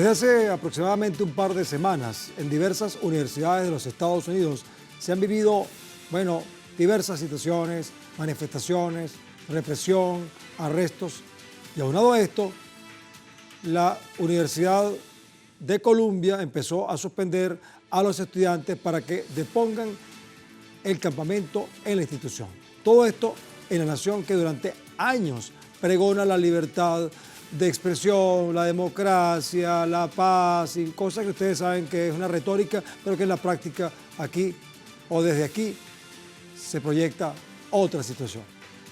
Desde hace aproximadamente un par de semanas, en diversas universidades de los Estados Unidos se han vivido, diversas situaciones, manifestaciones, represión, arrestos. Y aunado a esto, la Universidad de Columbia empezó a suspender a los estudiantes para que depongan el campamento en la institución. Todo esto en la nación que durante años pregona la libertad de expresión, la democracia, la paz y cosas que ustedes saben que es una retórica, pero que en la práctica aquí o desde aquí se proyecta otra situación.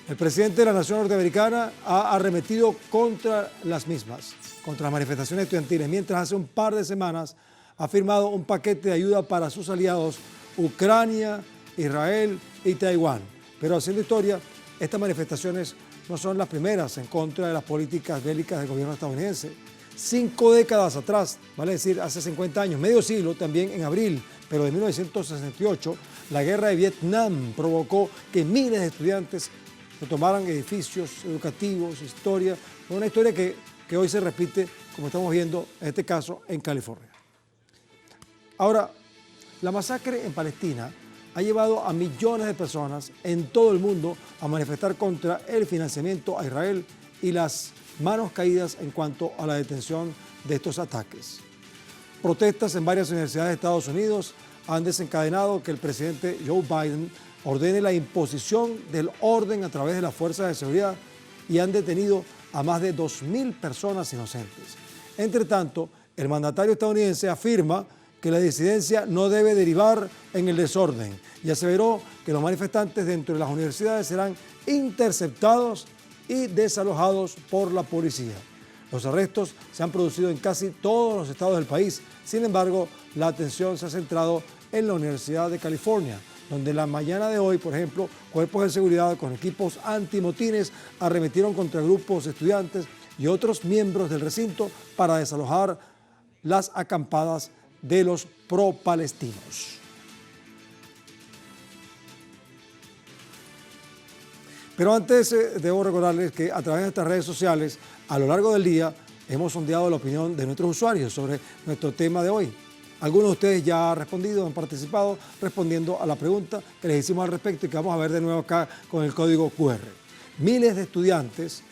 El presidente de la nación norteamericana ha arremetido contra las mismas, contra las manifestaciones estudiantiles, mientras hace un par de semanas ha firmado un paquete de ayuda para sus aliados Ucrania, Israel y Taiwán. Pero haciendo historia, estas manifestaciones no son las primeras en contra de las políticas bélicas del gobierno estadounidense. 5 décadas atrás, vale decir, hace 50 años, medio siglo, también en abril, pero de 1968, la guerra de Vietnam provocó que miles de estudiantes tomaran edificios educativos, historia, una historia que hoy se repite, como estamos viendo en este caso, en California. Ahora, la masacre en Palestina ha llevado a millones de personas en todo el mundo a manifestar contra el financiamiento a Israel y las manos caídas en cuanto a la detención de estos ataques. Protestas en varias universidades de Estados Unidos han desencadenado que el presidente Joe Biden ordene la imposición del orden a través de las fuerzas de seguridad y han detenido a más de 2.000 personas inocentes. Entre tanto, el mandatario estadounidense afirma que la disidencia no debe derivar en el desorden y aseveró que los manifestantes dentro de las universidades serán interceptados y desalojados por la policía. Los arrestos se han producido en casi todos los estados del país. Sin embargo, la atención se ha centrado en la Universidad de California, donde la mañana de hoy, por ejemplo, cuerpos de seguridad con equipos antimotines arremetieron contra grupos de estudiantes y otros miembros del recinto para desalojar las acampadas de los pro-palestinos. Pero antes debo recordarles que a través de estas redes sociales, a lo largo del día, hemos sondeado la opinión de nuestros usuarios sobre nuestro tema de hoy. Algunos de ustedes ya han respondido, han participado respondiendo a la pregunta que les hicimos al respecto y que vamos a ver de nuevo acá con el código QR. Miles de estudiantes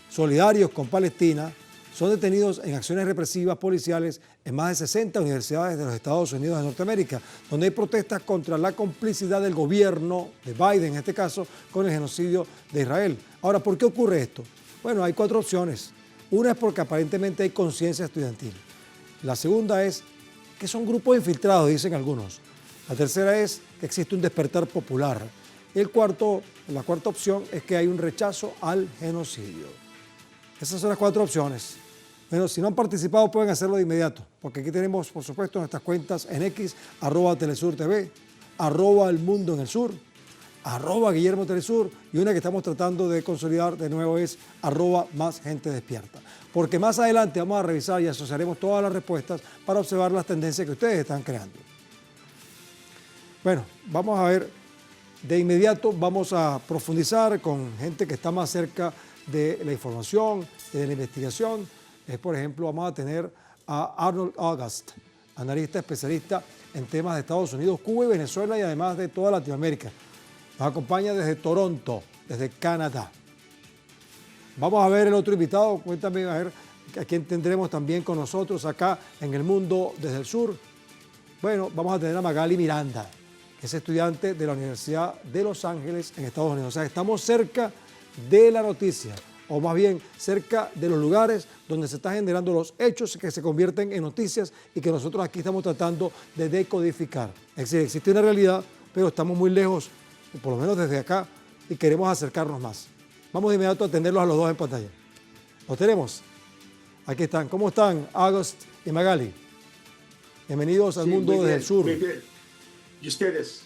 solidarios con Palestina son detenidos en acciones represivas policiales en más de 60 universidades de los Estados Unidos de Norteamérica, donde hay protestas contra la complicidad del gobierno de Biden, en este caso, con el genocidio de Israel. Ahora, ¿por qué ocurre esto? Bueno, hay 4 opciones. Una es porque aparentemente hay conciencia estudiantil. La segunda es que son grupos infiltrados, dicen algunos. La tercera es que existe un despertar popular. Y la cuarta opción es que hay un rechazo al genocidio. Esas son las 4 opciones. Bueno, si no han participado pueden hacerlo de inmediato, porque aquí tenemos, por supuesto, nuestras cuentas en X, @TelesurTV, @El Mundo en el Sur, @Guillermo Telesur, y una que estamos tratando de consolidar de nuevo es @MásGenteDespierta. Porque más adelante vamos a revisar y asociaremos todas las respuestas para observar las tendencias que ustedes están creando. Bueno, vamos a ver, de inmediato vamos a profundizar con gente que está más cerca de la información, de la investigación. Por ejemplo, vamos a tener a Arnold August, analista especialista en temas de Estados Unidos, Cuba y Venezuela y además de toda Latinoamérica. Nos acompaña desde Toronto, desde Canadá. Vamos a ver el otro invitado, cuéntame a ver a quién tendremos también con nosotros acá en El Mundo desde el Sur. Bueno, vamos a tener a Magali Miranda, que es estudiante de la Universidad de Los Ángeles en Estados Unidos. O sea, estamos cerca de la noticia, o más bien cerca de los lugares donde se están generando los hechos que se convierten en noticias y que nosotros aquí estamos tratando de decodificar. Es decir, existe una realidad, pero estamos muy lejos, por lo menos desde acá, y queremos acercarnos más. Vamos de inmediato a atenderlos a los dos en pantalla. ¿Los tenemos? Aquí están. ¿Cómo están, August y Magali? Bienvenidos al Mundo desde el Sur. Muy bien. ¿Y ustedes?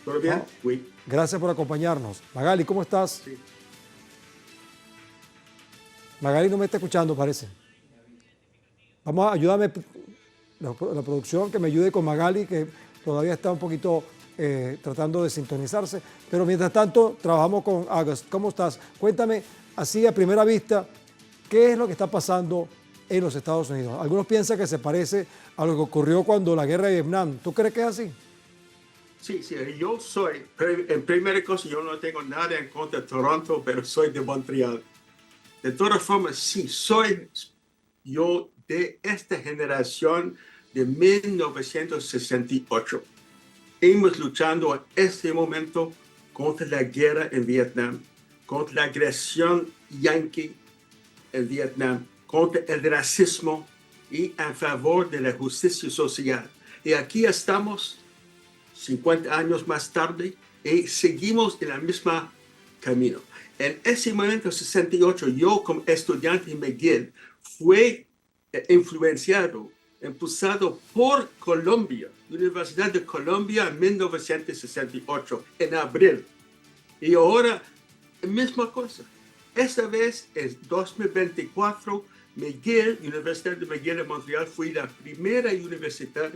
¿Todo bien? Sí. Gracias por acompañarnos. Magali, ¿cómo estás? Sí. Magali no me está escuchando, parece. Vamos a ayudarme, la producción, que me ayude con Magali, que todavía está un poquito tratando de sintonizarse. Pero mientras tanto, trabajamos con August. ¿Cómo estás? Cuéntame, así a primera vista, ¿qué es lo que está pasando en los Estados Unidos. Algunos piensan que se parece a lo que ocurrió cuando la guerra de Vietnam. ¿Tú crees que es así? Sí, sí, yo soy, en primera cosa, yo no tengo nada en contra de Toronto, pero soy de Montreal. De todas formas, sí, soy yo de esta generación de 1968. Hemos luchado en este momento contra la guerra en Vietnam, contra la agresión yanqui en Vietnam, contra el racismo y en favor de la justicia social. Y aquí estamos 50 años más tarde y seguimos en el mismo camino. En ese momento, 68, yo como estudiante en McGill fui influenciado, impulsado por Colombia, Universidad de Colombia en 1968, en abril. Y ahora, misma cosa. Esta vez, en 2024, McGill, Universidad de McGill en Montreal, fue la primera universidad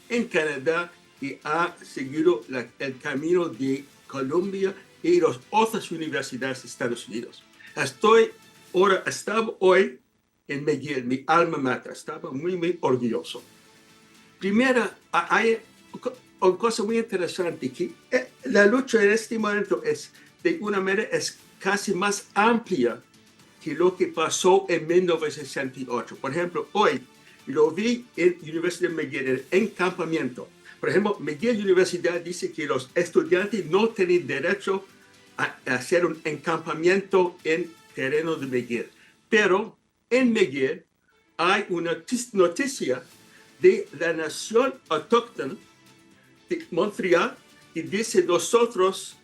en Canadá que ha seguido el camino de Colombia y las otras universidades de Estados Unidos. Estaba hoy en McGill, mi alma mater, estaba muy orgulloso. Primero, hay una cosa muy interesante, que la lucha en este momento es, de una manera, es casi más amplia que lo que pasó en 1968. Por ejemplo, hoy lo vi en la Universidad de McGill, en campamento. Por ejemplo, McGill Universidad dice que los estudiantes no tienen derecho a hacer un encampamiento en terreno de McGill. Pero en McGill hay una noticia de la nación autóctona de Montreal y dice: nosotros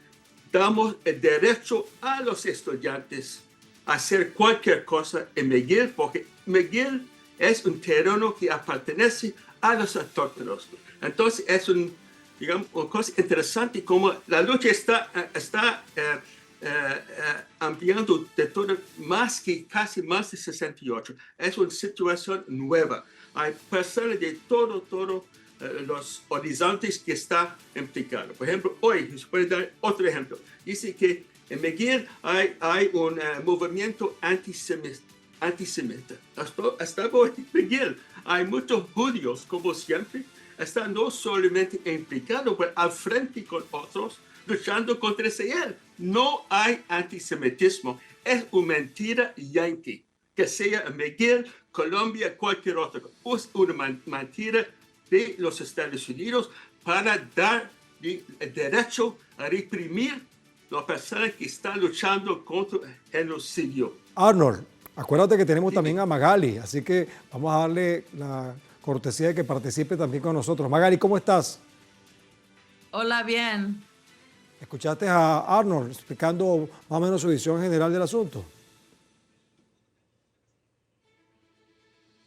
damos el derecho a los estudiantes a hacer cualquier cosa en McGill, porque McGill es un terreno que pertenece a los autóctonos. Entonces es una cosa interesante como la lucha está ampliando de todo, casi más de 68. Es una situación nueva. Hay personas de todos los horizontes que están implicados. Por ejemplo, hoy, se puede dar otro ejemplo. Dice que en McGill hay un movimiento antisemita. Hasta hoy en McGill hay muchos judíos, como siempre, están no solamente implicados, pero al frente con otros, luchando contra Israel. No hay antisemitismo. Es una mentira yanqui, que sea en McGill, Colombia, cualquier otra. Es una mentira de los Estados Unidos para dar el derecho a reprimir las personas que están luchando contra el genocidio. Arnold, acuérdate que tenemos también a Magali, así que vamos a darle la cortesía de que participe también con nosotros. Magali, ¿cómo estás? Hola, bien. ¿Escuchaste a Arnold explicando más o menos su visión general del asunto?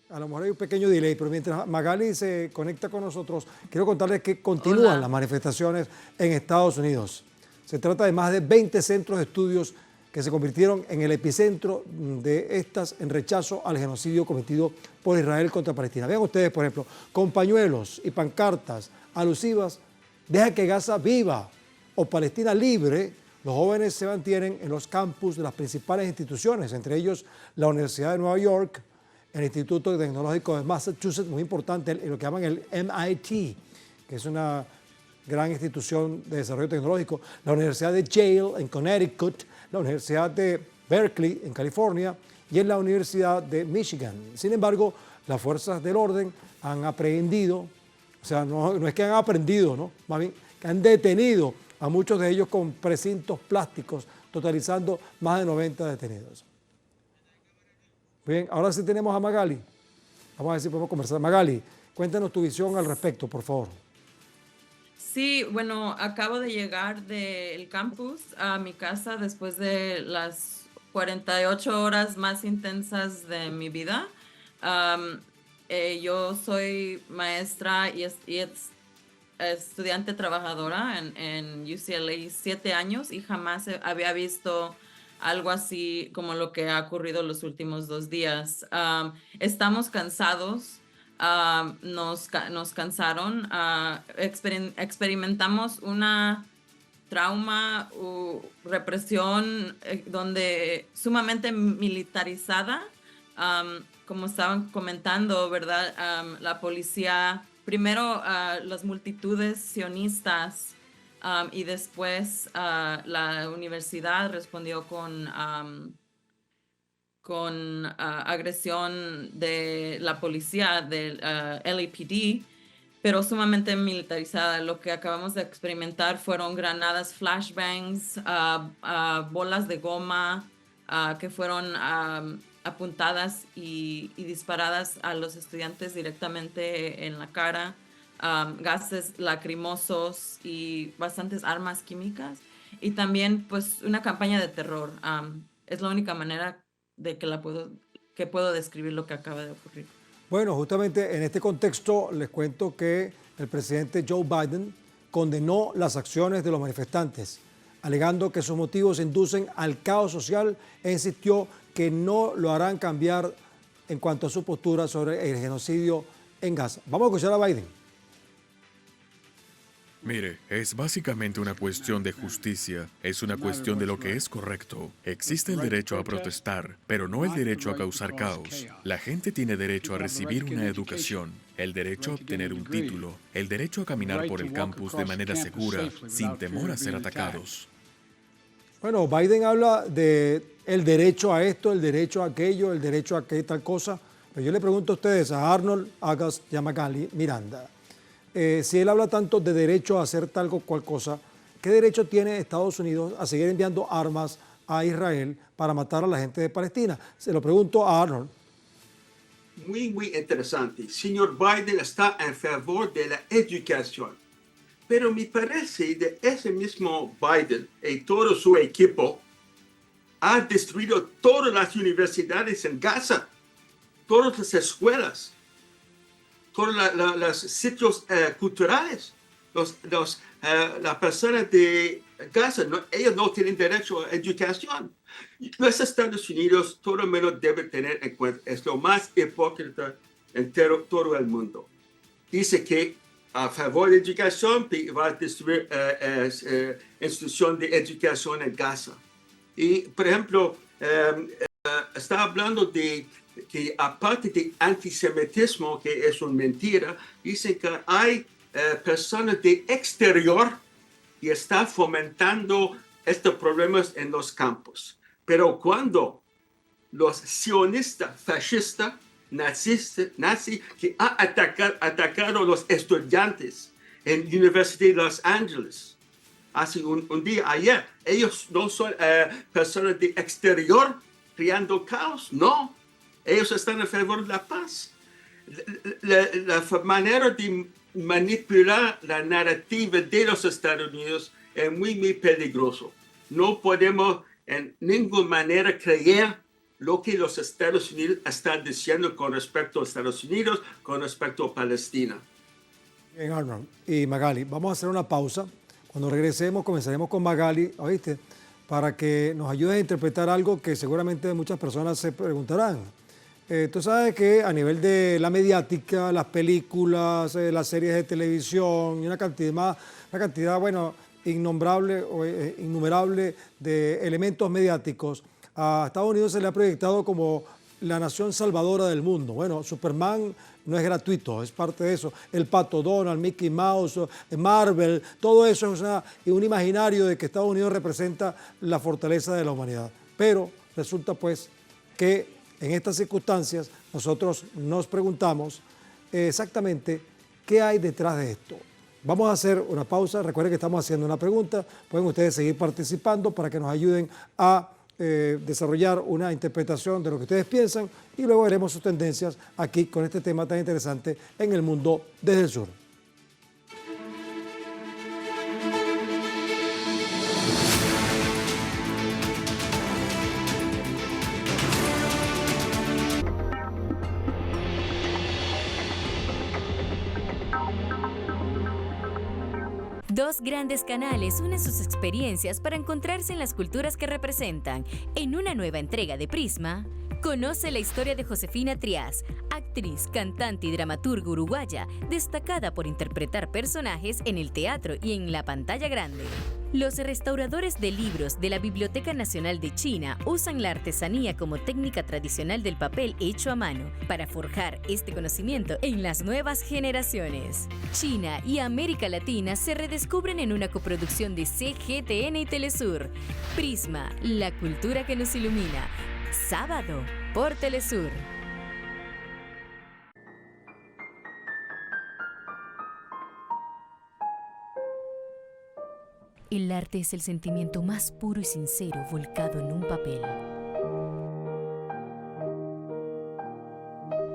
A lo mejor hay un pequeño delay, pero mientras Magali se conecta con nosotros, quiero contarles que continúan las manifestaciones en Estados Unidos. Se trata de más de 20 centros de estudios que se convirtieron en el epicentro de estas en rechazo al genocidio cometido por Israel contra Palestina. Vean ustedes, por ejemplo, con pañuelos y pancartas alusivas: deja que Gaza viva o Palestina libre. Los jóvenes se mantienen en los campus de las principales instituciones, entre ellos la Universidad de Nueva York, el Instituto Tecnológico de Massachusetts, muy importante, lo que llaman el MIT, que es una gran institución de desarrollo tecnológico, la Universidad de Yale en Connecticut, la Universidad de Berkeley en California y en la Universidad de Michigan. Sin embargo, las fuerzas del orden han aprehendido, o sea, no es que han aprendido, ¿no? Más bien que han detenido a muchos de ellos con precintos plásticos, totalizando más de 90 detenidos. Bien, ahora sí tenemos a Magali. Vamos a ver si podemos conversar. Magali, cuéntanos tu visión al respecto, por favor. Sí, bueno, acabo de llegar del campus a mi casa después de las 48 horas más intensas de mi vida. Yo soy maestra y estudiante trabajadora en UCLA 7 años y jamás había visto algo así como lo que ha ocurrido los últimos 2 días. Estamos cansados. Nos cansaron, experimentamos una trauma o represión donde sumamente militarizada, como estaban comentando, ¿verdad? La policía, primero las multitudes sionistas y después la universidad respondió con agresión de la policía, del LAPD, pero sumamente militarizada. Lo que acabamos de experimentar fueron granadas flashbangs, bolas de goma que fueron apuntadas y disparadas a los estudiantes directamente en la cara, gases lacrimosos y bastantes armas químicas. Y también pues una campaña de terror. Es la única manera de que puedo describir lo que acaba de ocurrir. Bueno, justamente en este contexto les cuento que el presidente Joe Biden condenó las acciones de los manifestantes, alegando que sus motivos inducen al caos social e insistió que no lo harán cambiar en cuanto a su postura sobre el genocidio en Gaza. Vamos a escuchar a Biden. Mire, es básicamente una cuestión de justicia, es una cuestión de lo que es correcto. Existe el derecho a protestar, pero no el derecho a causar caos. La gente tiene derecho a recibir una educación, el derecho a obtener un título, el derecho a caminar por el campus de manera segura, sin temor a ser atacados. Bueno, Biden habla de el derecho a esto, el derecho a aquello, el derecho a qué tal cosa. Pero yo le pregunto a ustedes, a Arnold, Agas y a Magali Miranda, si él habla tanto de derecho a hacer tal o cual cosa, ¿qué derecho tiene Estados Unidos a seguir enviando armas a Israel para matar a la gente de Palestina? Se lo pregunto a Arnold. Muy interesante. Señor Biden está en favor de la educación. Pero me parece que ese mismo Biden y todo su equipo ha destruido todas las universidades en Gaza, todas las escuelas, todos los sitios culturales. Las personas de Gaza, ellos no tienen derecho a educación. Los Estados Unidos, todo el mundo debe tener en cuenta, es lo más hipócrita en todo el mundo. Dice que a favor de educación va a destruir institución de educación en Gaza. Y, por ejemplo, está hablando de que aparte de antisemitismo, que es una mentira, dicen que hay personas de exterior y está fomentando estos problemas en los campos. Pero cuando los sionistas, fascistas, nazis que han atacado a los estudiantes en la Universidad de Los Ángeles, hace un día, ayer, ellos no son personas de exterior creando caos, no. Ellos están a favor de la paz. La manera de manipular la narrativa de los Estados Unidos es muy peligroso. No podemos en ninguna manera creer lo que los Estados Unidos están diciendo con respecto a Estados Unidos, con respecto a Palestina. Bien, Arnold y Magali, vamos a hacer una pausa. Cuando regresemos comenzaremos con Magali, ¿oíste? Para que nos ayude a interpretar algo que seguramente muchas personas se preguntarán. Tú sabes que a nivel de la mediática, las películas, las series de televisión y una cantidad, bueno, innumerable de elementos mediáticos, a Estados Unidos se le ha proyectado como la nación salvadora del mundo. Bueno, Superman no es gratuito, es parte de eso. El Pato Donald, Mickey Mouse, Marvel, todo eso es un imaginario de que Estados Unidos representa la fortaleza de la humanidad. Pero resulta pues que en estas circunstancias nosotros nos preguntamos exactamente qué hay detrás de esto. Vamos a hacer una pausa. Recuerden que estamos haciendo una pregunta. Pueden ustedes seguir participando para que nos ayuden a desarrollar una interpretación de lo que ustedes piensan y luego veremos sus tendencias aquí con este tema tan interesante en el mundo desde el sur. Dos grandes canales unen sus experiencias para encontrarse en las culturas que representan. En una nueva entrega de Prisma, conoce la historia de Josefina Trias, actriz, cantante y dramaturga uruguaya, destacada por interpretar personajes en el teatro y en la pantalla grande. Los restauradores de libros de la Biblioteca Nacional de China usan la artesanía como técnica tradicional del papel hecho a mano para forjar este conocimiento en las nuevas generaciones. China y América Latina se redescubren en una coproducción de CGTN y Telesur. Prisma, la cultura que nos ilumina. Sábado por Telesur. El arte es el sentimiento más puro y sincero volcado en un papel.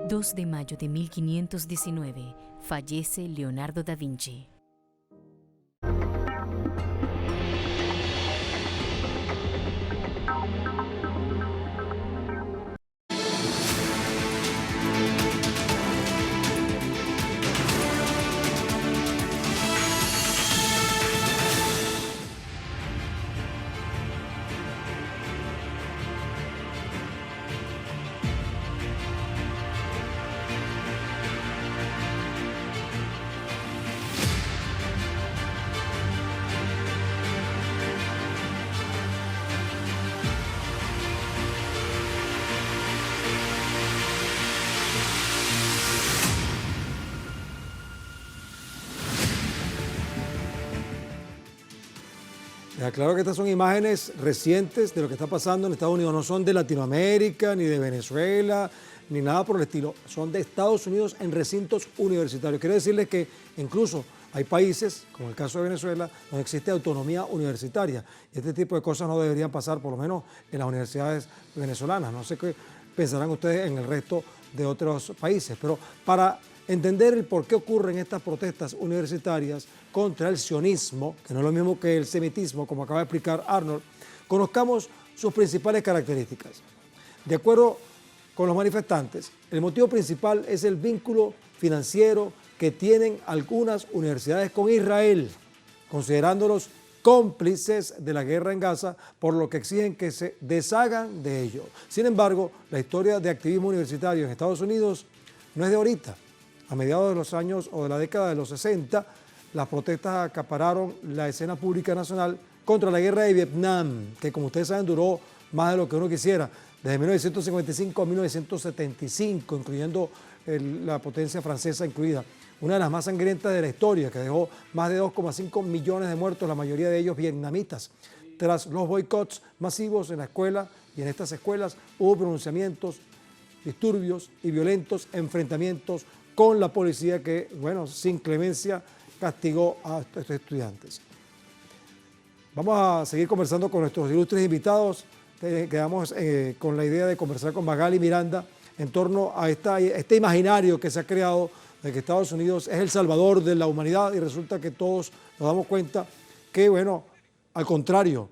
2 de mayo de 1519, fallece Leonardo da Vinci. Claro que estas son imágenes recientes de lo que está pasando en Estados Unidos, no son de Latinoamérica, ni de Venezuela, ni nada por el estilo, son de Estados Unidos en recintos universitarios. Quiero decirles que incluso hay países, como el caso de Venezuela, donde existe autonomía universitaria. Y este tipo de cosas no deberían pasar, por lo menos en las universidades venezolanas. No sé qué pensarán ustedes en el resto de otros países, pero para entender el por qué ocurren estas protestas universitarias contra el sionismo, que no es lo mismo que el semitismo, como acaba de explicar Arnold, conozcamos sus principales características. De acuerdo con los manifestantes, el motivo principal es el vínculo financiero que tienen algunas universidades con Israel, considerándolos cómplices de la guerra en Gaza, por lo que exigen que se deshagan de ello. Sin embargo, la historia de activismo universitario en Estados Unidos no es de ahorita. A mediados de los años o de la década de los 60, las protestas acapararon la escena pública nacional contra la guerra de Vietnam, que como ustedes saben duró más de lo que uno quisiera, desde 1955 a 1975, incluyendo la potencia francesa incluida. Una de las más sangrientas de la historia, que dejó más de 2,5 millones de muertos, la mayoría de ellos vietnamitas. Tras los boicots masivos en la escuela y en estas escuelas, hubo pronunciamientos, disturbios y violentos enfrentamientos con la policía que, bueno, sin clemencia castigó a estos estudiantes. Vamos a seguir conversando con nuestros ilustres invitados. Quedamos con la idea de conversar con Magali Miranda en torno a este imaginario que se ha creado de que Estados Unidos es el salvador de la humanidad y resulta que todos nos damos cuenta que, bueno, al contrario,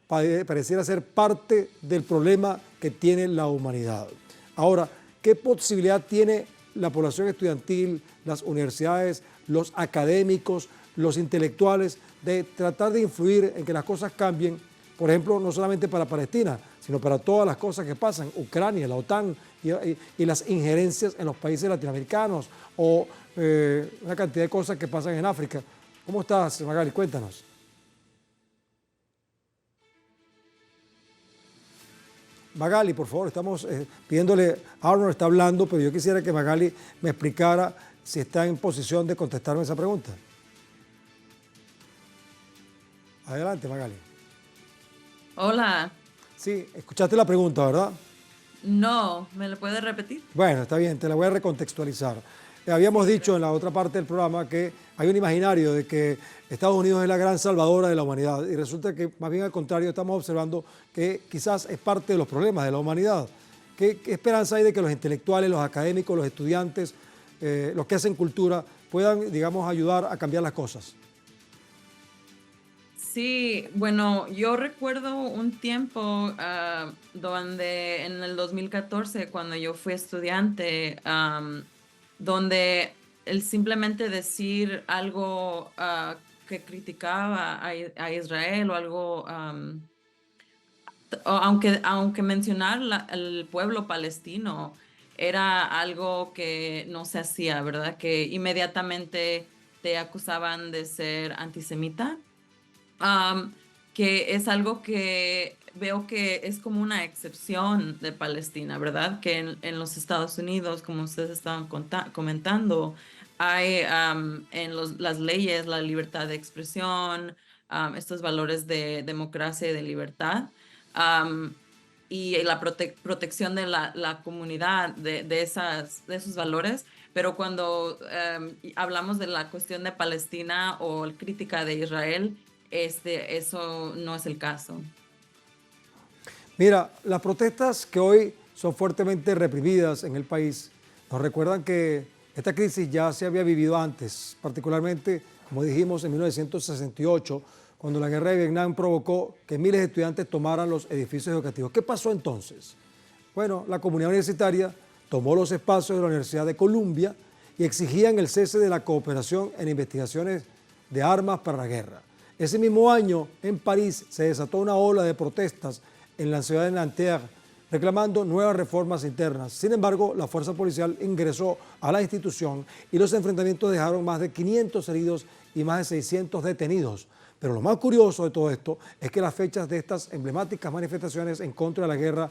pareciera ser parte del problema que tiene la humanidad. Ahora, ¿qué posibilidad tiene la población estudiantil, las universidades, los académicos, los intelectuales, de tratar de influir en que las cosas cambien, por ejemplo, no solamente para Palestina, sino para todas las cosas que pasan, Ucrania, la OTAN y las injerencias en los países latinoamericanos o una cantidad de cosas que pasan en África? ¿Cómo estás, Magali? Cuéntanos. Magali, por favor, estamos pidiéndole, Arnold está hablando, pero yo quisiera que Magali me explicara si está en posición de contestarme esa pregunta. Adelante, Magali. Hola. Sí, escuchaste la pregunta, ¿verdad? No, ¿me lo puedes repetir? Bueno, está bien, te la voy a recontextualizar. Habíamos dicho en la otra parte del programa que hay un imaginario de que Estados Unidos es la gran salvadora de la humanidad y resulta que más bien al contrario estamos observando que quizás es parte de los problemas de la humanidad. ¿Qué esperanza hay de que los intelectuales, los académicos, los estudiantes, los que hacen cultura puedan, digamos, ayudar a cambiar las cosas? Sí, bueno, yo recuerdo un tiempo donde en el 2014, cuando yo fui estudiante, donde el simplemente decir algo que criticaba a Israel o algo, aunque mencionar el pueblo palestino era algo que no se hacía, ¿verdad? Que inmediatamente te acusaban de ser antisemita. que es algo que veo que es como una excepción de Palestina, ¿verdad? Que en los Estados Unidos, como ustedes estaban comentando, hay las leyes, la libertad de expresión, estos valores de democracia y de libertad, um, y la protección de la comunidad de esos valores. Pero cuando hablamos de la cuestión de Palestina o crítica de Israel, eso no es el caso. Mira, las protestas que hoy son fuertemente reprimidas en el país nos recuerdan que esta crisis ya se había vivido antes, particularmente, como dijimos, en 1968, cuando la guerra de Vietnam provocó que miles de estudiantes tomaran los edificios educativos. ¿Qué pasó entonces? Bueno, la comunidad universitaria tomó los espacios de la Universidad de Columbia y exigían el cese de la cooperación en investigaciones de armas para la guerra. Ese mismo año, en París, se desató una ola de protestas en la ciudad de Nanterre, reclamando nuevas reformas internas. Sin embargo, la fuerza policial ingresó a la institución y los enfrentamientos dejaron más de 500 heridos y más de 600 detenidos. Pero lo más curioso de todo esto es que las fechas de estas emblemáticas manifestaciones en contra de la guerra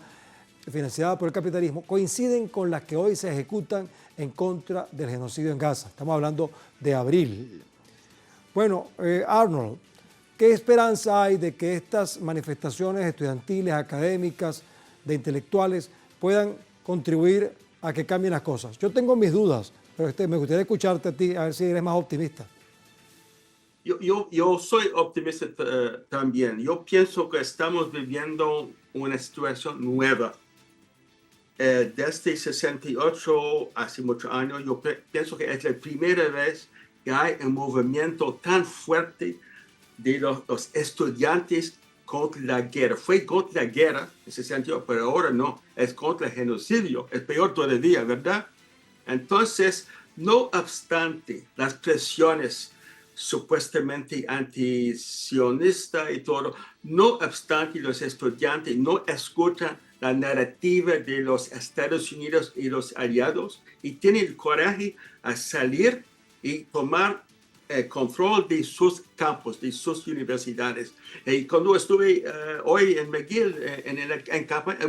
financiada por el capitalismo coinciden con las que hoy se ejecutan en contra del genocidio en Gaza. Estamos hablando de abril. Bueno, Arnold, ¿qué esperanza hay de que estas manifestaciones estudiantiles, académicas, de intelectuales puedan contribuir a que cambien las cosas? Yo tengo mis dudas, pero me gustaría escucharte a ti, a ver si eres más optimista. Yo soy optimista también. Yo pienso que estamos viviendo una situación nueva. Desde 68, hace muchos años, yo pienso que es la primera vez que hay un movimiento tan fuerte de los estudiantes contra la guerra. Fue contra la guerra en 68, pero ahora no, es contra el genocidio. Es peor todavía, ¿verdad? Entonces, no obstante las presiones supuestamente antisionistas y todo, no obstante los estudiantes no escuchan la narrativa de los Estados Unidos y los aliados y tienen el coraje a salir y tomar control de sus campos, de sus universidades. Y cuando estuve hoy en McGill, en campaña,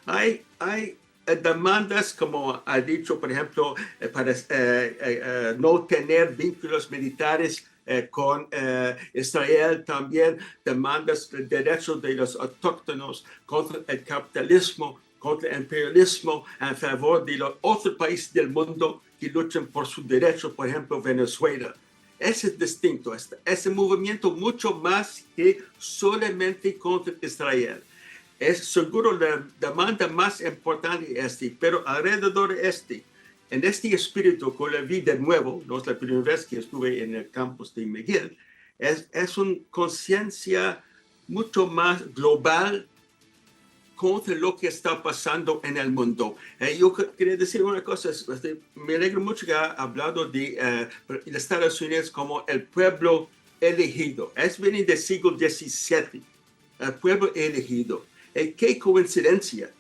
hay demandas, como ha dicho, por ejemplo, para no tener vínculos militares con Israel, también demandas de derechos de los autóctonos contra el capitalismo, contra el imperialismo, en favor de los otros países del mundo que luchan por sus derechos, por ejemplo, Venezuela. Ese es distinto, ese movimiento mucho más que solamente contra Israel. Es seguro la demanda más importante pero alrededor de en este espíritu que lo vi de nuevo, no es la primera vez que estuve en el campus de McGill, es una conciencia mucho más global contra lo que está pasando en el mundo. Yo quería decir una cosa, me alegro mucho que ha hablado de Estados Unidos como el pueblo elegido. Viene del siglo XVII, el pueblo elegido. Qué coincidencia,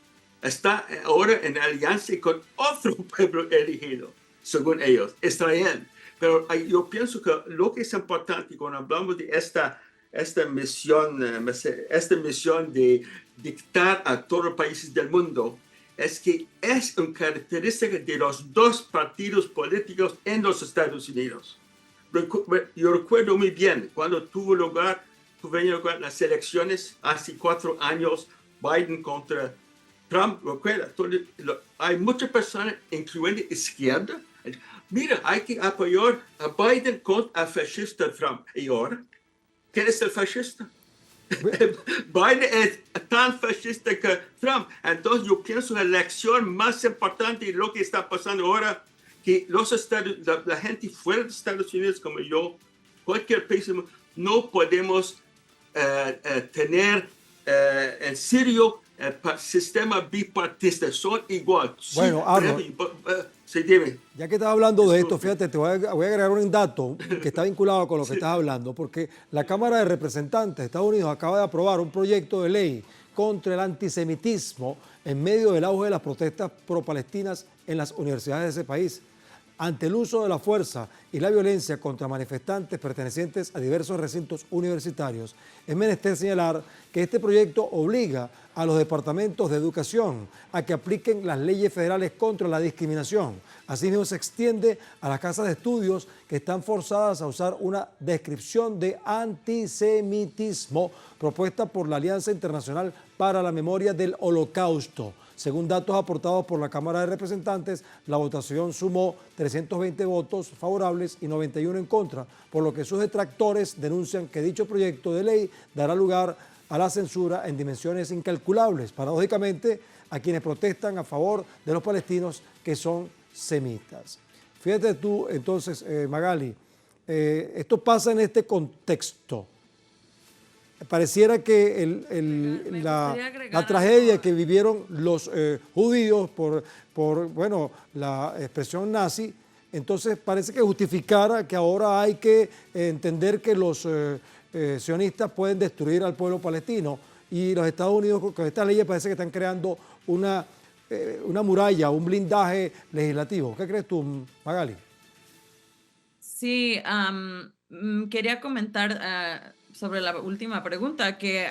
está ahora en alianza con otro pueblo elegido, según ellos, Israel. Pero yo pienso que lo que es importante cuando hablamos de esta misión de dictar a todos los países del mundo, es que es una característica de los dos partidos políticos en los Estados Unidos. Yo recuerdo muy bien cuando tuvieron lugar las elecciones hace 4 años, Biden contra Trump. Recuerda, hay muchas personas, incluyendo izquierda, mira, hay que apoyar a Biden contra el fascista Trump. ¿Y ahora? ¿Quién es el fascista? Biden es tan fascista que Trump. Entonces yo pienso que la lección más importante de lo que está pasando ahora, que la gente fuera de Estados Unidos como yo, cualquier país, no podemos tener en serio el sistema bipartista. Son igual. Bueno, Arnold, sí, dime. Ya que estás hablando de esto, fíjate, te voy a agregar un dato que está vinculado con lo que estás hablando, porque la Cámara de Representantes de Estados Unidos acaba de aprobar un proyecto de ley contra el antisemitismo en medio del auge de las protestas pro-palestinas en las universidades de ese país. ante el uso de la fuerza y la violencia contra manifestantes pertenecientes a diversos recintos universitarios, es menester señalar que este proyecto obliga a los departamentos de educación a que apliquen las leyes federales contra la discriminación. Asimismo, se extiende a las casas de estudios que están forzadas a usar una descripción de antisemitismo propuesta por la Alianza Internacional para la Memoria del Holocausto. Según datos aportados por la Cámara de Representantes, la votación sumó 320 votos favorables y 91 en contra, por lo que sus detractores denuncian que dicho proyecto de ley dará lugar a la censura en dimensiones incalculables, paradójicamente, a quienes protestan a favor de los palestinos que son semitas. Fíjate tú, entonces, Magali, esto pasa en este contexto. Pareciera que la tragedia que vivieron los judíos por bueno, la expresión nazi, entonces parece que justificara que ahora hay que entender que los sionistas pueden destruir al pueblo palestino, y los Estados Unidos con estas leyes parece que están creando una muralla, un blindaje legislativo. ¿Qué crees tú, Magali? Sí, quería comentar sobre la última pregunta, que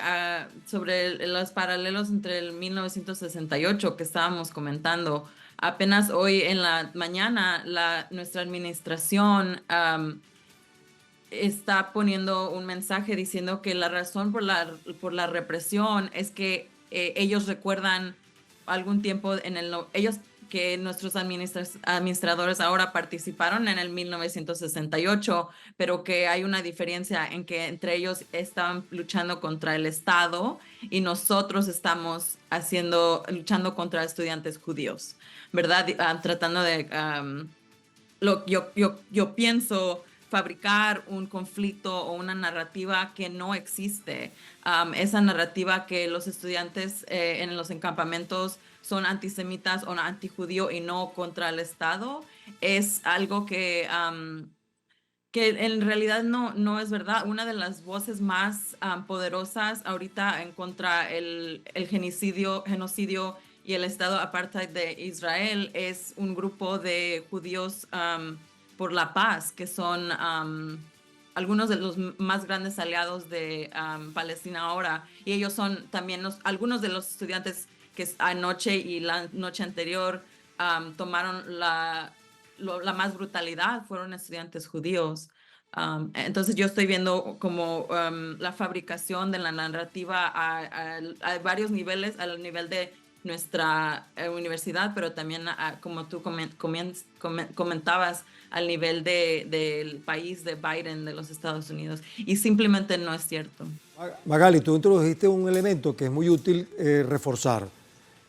sobre los paralelos entre el 1968 que estábamos comentando. Apenas hoy en la mañana nuestra administración está poniendo un mensaje diciendo que la razón por la represión es que ellos recuerdan algún tiempo que nuestros administradores ahora participaron en el 1968, pero que hay una diferencia en que entre ellos estaban luchando contra el Estado y nosotros estamos luchando contra estudiantes judíos, ¿verdad? Tratando de, yo pienso, fabricar un conflicto o una narrativa que no existe. Esa narrativa que los estudiantes en los encampamentos son antisemitas o antijudío y no contra el Estado, es algo que en realidad no es verdad. Una de las voces más poderosas ahorita en contra el genocidio y el Estado apartheid de Israel es un grupo de judíos por la paz, que son algunos de los más grandes aliados de Palestina ahora, y ellos son también algunos de los estudiantes que anoche y la noche anterior tomaron la más brutalidad, fueron estudiantes judíos. Entonces yo estoy viendo como la fabricación de la narrativa a varios niveles, al nivel de nuestra universidad, pero también, como tú comentabas, al nivel del país de Biden, de los Estados Unidos. Y simplemente no es cierto. Magali, tú introdujiste un elemento que es muy útil reforzar.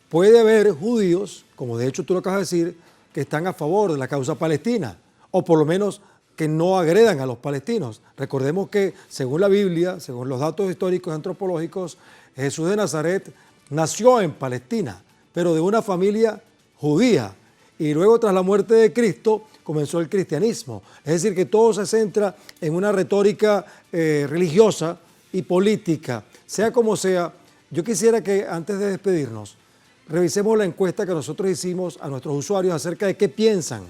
Puede haber judíos, como de hecho tú lo acabas de decir, que están a favor de la causa palestina, o por lo menos que no agredan a los palestinos. Recordemos que, según la Biblia, según los datos históricos y antropológicos, Jesús de Nazaret nació en Palestina, pero de una familia judía. Y luego, tras la muerte de Cristo, comenzó el cristianismo. Es decir, que todo se centra en una retórica religiosa y política. Sea como sea, yo quisiera que antes de despedirnos, revisemos la encuesta que nosotros hicimos a nuestros usuarios acerca de qué piensan.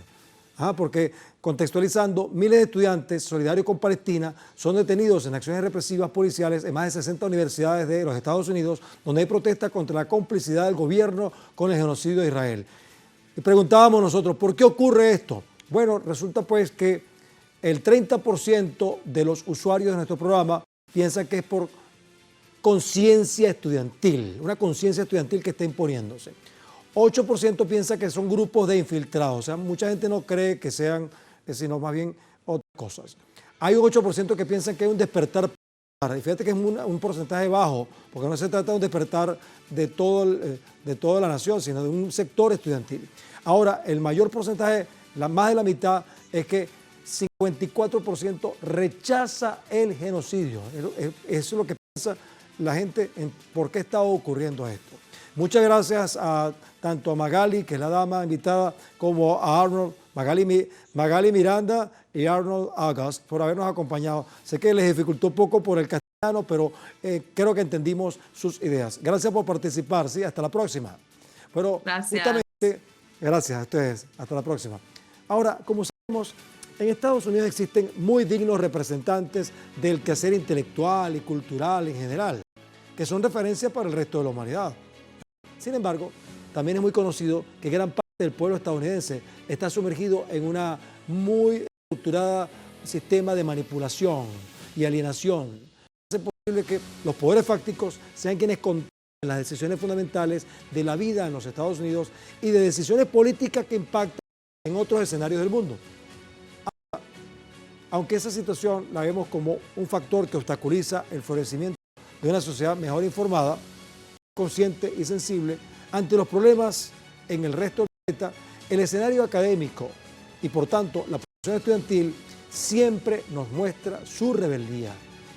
Porque, contextualizando, miles de estudiantes solidarios con Palestina son detenidos en acciones represivas policiales en más de 60 universidades de los Estados Unidos, donde hay protestas contra la complicidad del gobierno con el genocidio de Israel. Y preguntábamos nosotros, ¿por qué ocurre esto? Bueno, resulta pues que el 30% de los usuarios de nuestro programa piensan que es por conciencia estudiantil, una conciencia estudiantil que está imponiéndose. 8% piensa que son grupos de infiltrados, o sea, mucha gente no cree que sean, sino más bien otras cosas. Hay un 8% que piensan que hay un despertar, y fíjate que es un porcentaje bajo, porque no se trata de un despertar de toda la nación, sino de un sector estudiantil. Ahora, el mayor porcentaje, más de la mitad, es que 54% rechaza el genocidio. Eso es lo que piensa la gente en por qué está ocurriendo esto. Muchas gracias tanto a Magali, que es la dama invitada, como a Arnold, Magali Miranda y Arnold August, por habernos acompañado. Sé que les dificultó un poco por el castellano, pero creo que entendimos sus ideas. Gracias por participar, ¿sí? Hasta la próxima. Bueno, gracias. Justamente, gracias a ustedes. Hasta la próxima. Ahora, como sabemos, en Estados Unidos existen muy dignos representantes del quehacer intelectual y cultural en general, que son referencias para el resto de la humanidad. Sin embargo, también es muy conocido que gran parte del pueblo estadounidense está sumergido en una muy estructurada sistema de manipulación y alienación. Es posible que los poderes fácticos sean quienes controlen las decisiones fundamentales de la vida en los Estados Unidos y de decisiones políticas que impactan en otros escenarios del mundo. Aunque esa situación la vemos como un factor que obstaculiza el florecimiento de una sociedad mejor informada, consciente y sensible ante los problemas en el resto del planeta, el escenario académico y por tanto la población estudiantil siempre nos muestra su rebeldía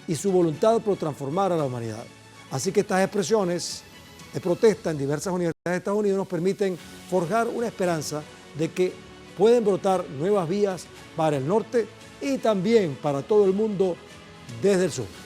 y su voluntad por transformar a la humanidad. Así que estas expresiones de protesta en diversas universidades de Estados Unidos nos permiten forjar una esperanza de que pueden brotar nuevas vías para el norte y también para todo el mundo desde el sur.